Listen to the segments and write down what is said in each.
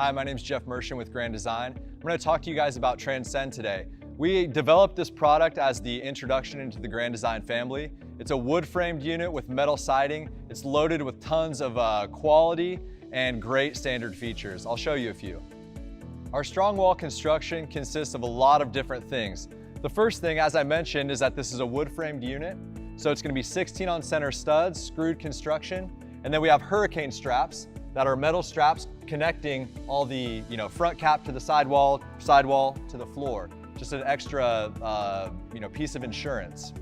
Hi, my name is Jeff Mershon with Grand Design. I'm going to talk to you guys about Transcend today. We developed this product as the introduction into the Grand Design family. It's a wood-framed unit with metal siding. It's loaded with tons of quality and great standard features. I'll show you a few. Our strong wall construction consists of a lot of different things. The first thing, as I mentioned, is that this is a wood-framed unit. So it's going to be 16 on center studs, screwed construction. And then we have hurricane straps that are metal straps connecting all the front cap to the sidewall to the floor. Just an extra piece of insurance.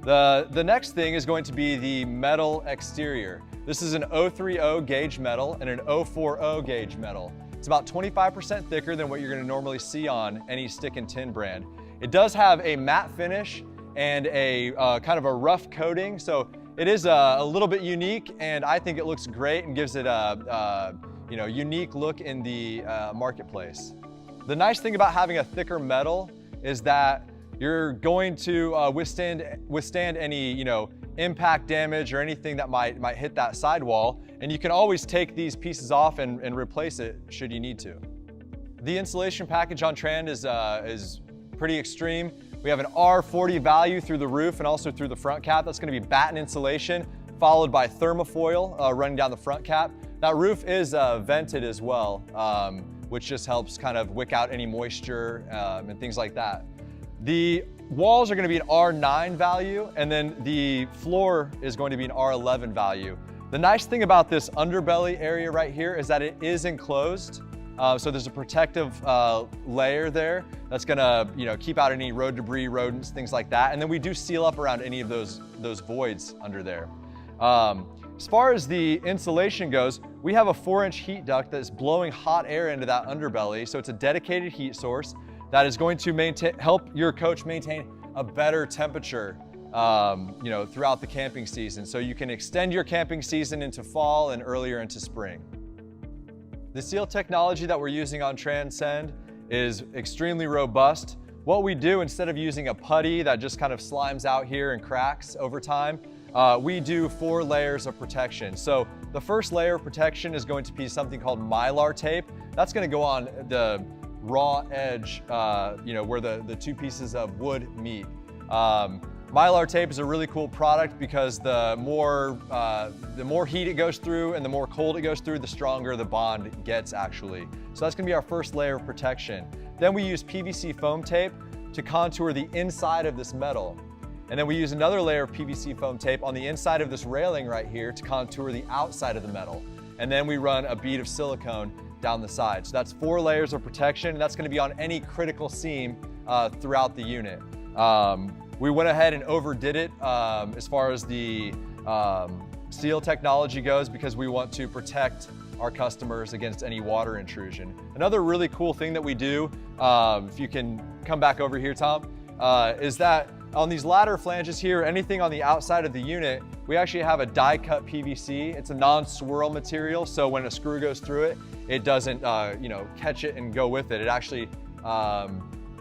The next thing is going to be the metal exterior. This is an 030 gauge metal and an 040 gauge metal. It's about 25% thicker than what you're going to normally see on any stick and tin brand. It does have a matte finish and a kind of a rough coating, so it is a little bit unique, and I think it looks great and gives it a unique look in the marketplace. The nice thing about having a thicker metal is that you're going to withstand any impact damage or anything that might hit that sidewall, and you can always take these pieces off and replace it should you need to. The insulation package on Trend is pretty extreme. We have an R40 value through the roof and also through the front cap. That's going to be batten insulation followed by thermofoil running down the front cap. That roof is vented as well, which just helps kind of wick out any moisture and things like that. The walls are going to be an R9 value, and then the floor is going to be an R11 value. The nice thing about this underbelly area right here is that it is enclosed. So there's a protective layer there that's gonna keep out any road debris, rodents, things like that. And then we do seal up around any of those voids under there. As far as the insulation goes, we have a 4-inch heat duct that's blowing hot air into that underbelly. So it's a dedicated heat source that is going to help your coach maintain a better temperature throughout the camping season. So you can extend your camping season into fall and earlier into spring. The seal technology that we're using on Transcend is extremely robust. What we do, instead of using a putty that just kind of slimes out here and cracks over time, we do 4 layers of protection. So the first layer of protection is going to be something called Mylar tape. That's going to go on the raw edge, where the 2 pieces of wood meet. Mylar tape is a really cool product because the more heat it goes through and the more cold it goes through, the stronger the bond gets actually. So that's gonna be our first layer of protection. Then we use PVC foam tape to contour the inside of this metal. And then we use another layer of PVC foam tape on the inside of this railing right here to contour the outside of the metal. And then we run a bead of silicone down the side. So that's 4 layers of protection, and that's gonna be on any critical seam throughout the unit. We went ahead and overdid it as far as the seal technology goes because we want to protect our customers against any water intrusion. Another really cool thing that we do, if you can come back over here, Tom, is that on these ladder flanges here, anything on the outside of the unit, we actually have a die-cut PVC. It's a non-swirl material, so when a screw goes through it, it doesn't catch it and go with it. It actually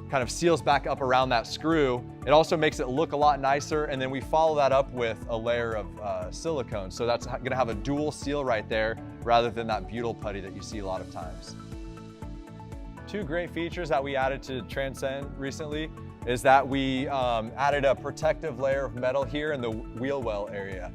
kind of seals back up around that screw. It also makes it look a lot nicer, and then we follow that up with a layer of silicone. So that's gonna have a dual seal right there rather than that butyl putty that you see a lot of times. 2 great features that we added to Transcend recently is that we added a protective layer of metal here in the wheel well area.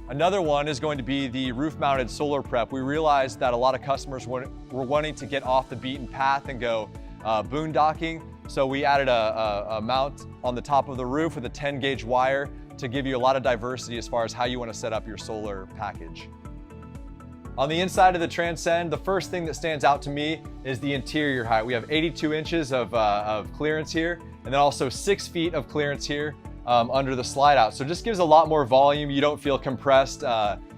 Another one is going to be the roof-mounted solar prep. We realized that a lot of customers were wanting to get off the beaten path and go boondocking. So we added a mount on the top of the roof with a 10-gauge wire to give you a lot of diversity as far as how you want to set up your solar package. On the inside of the Transcend, the first thing that stands out to me is the interior height. We have 82 inches of clearance here, and then also 6 feet of clearance here under the slide out. So it just gives a lot more volume. You don't feel compressed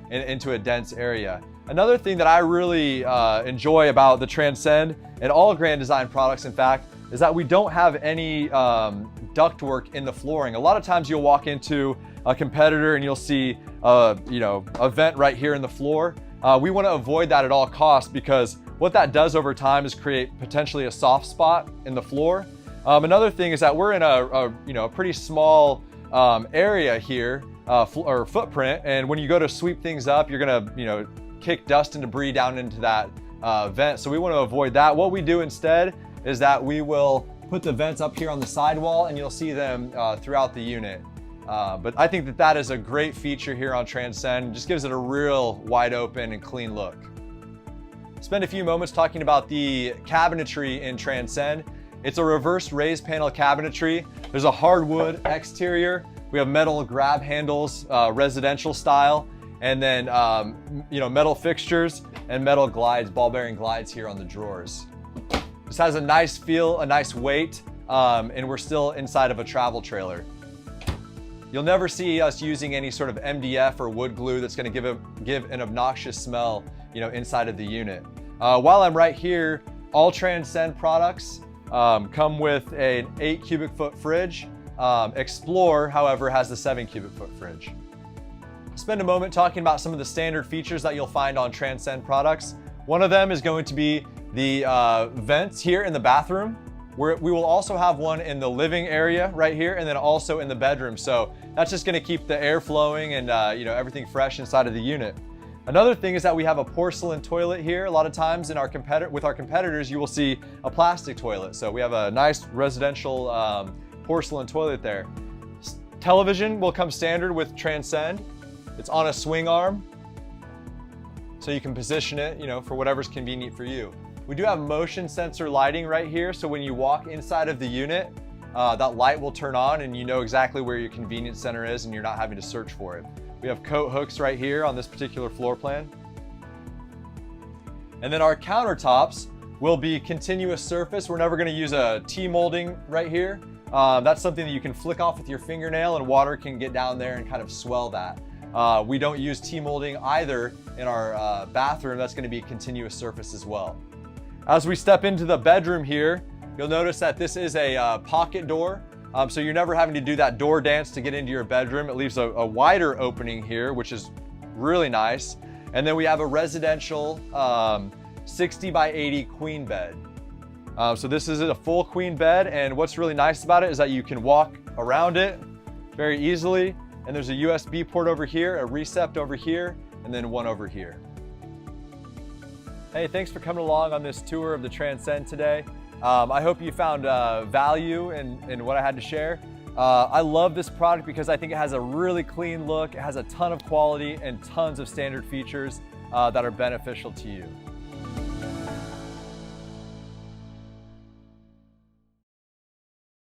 into a dense area. Another thing that I really enjoy about the Transcend and all Grand Design products, in fact, is that we don't have any ductwork in the flooring. A lot of times you'll walk into a competitor and you'll see a vent right here in the floor. We want to avoid that at all costs because what that does over time is create potentially a soft spot in the floor. Another thing is that we're in a pretty small area here, or footprint, and when you go to sweep things up, you're gonna kick dust and debris down into that vent. So we want to avoid that. What we do instead is that we will put the vents up here on the sidewall, and you'll see them throughout the unit. But I think that that is a great feature here on Transcend. It just gives it a real wide open and clean look. Spend a few moments talking about the cabinetry in Transcend. It's a reverse raised panel cabinetry. There's a hardwood exterior. We have metal grab handles, residential style, and then metal fixtures and metal glides, ball bearing glides here on the drawers. This has a nice feel, a nice weight, and we're still inside of a travel trailer. You'll never see us using any sort of MDF or wood glue that's going to give an obnoxious smell, inside of the unit. While I'm right here, all Transcend products come with an 8 cubic foot fridge. Explore, however, has the 7 cubic foot fridge. Spend a moment talking about some of the standard features that you'll find on Transcend products. One of them is going to be the vents here in the bathroom. We will also have one in the living area right here, and then also in the bedroom. So that's just going to keep the air flowing and everything fresh inside of the unit. Another thing is that we have a porcelain toilet here. A lot of times with our competitors, you will see a plastic toilet. So we have a nice residential porcelain toilet there. Television will come standard with Transcend. It's on a swing arm, so you can position it, for whatever's convenient for you. We do have motion sensor lighting right here, so when you walk inside of the unit, that light will turn on and you know exactly where your convenience center is and you're not having to search for it. We have coat hooks right here on this particular floor plan. And then our countertops will be continuous surface. We're never going to use a T-molding right here. That's something that you can flick off with your fingernail and water can get down there and kind of swell that. We don't use T-molding either in our bathroom. That's going to be a continuous surface as well. As we step into the bedroom here, you'll notice that this is a pocket door. So you're never having to do that door dance to get into your bedroom. It leaves a wider opening here, which is really nice. And then we have a residential 60 by 80 queen bed. So this is a full queen bed, and what's really nice about it is that you can walk around it very easily. And there's a USB port over here, a recept over here, and then one over here. Hey, thanks for coming along on this tour of the Transcend today. I hope you found value in what I had to share. I love this product because I think it has a really clean look, it has a ton of quality and tons of standard features that are beneficial to you.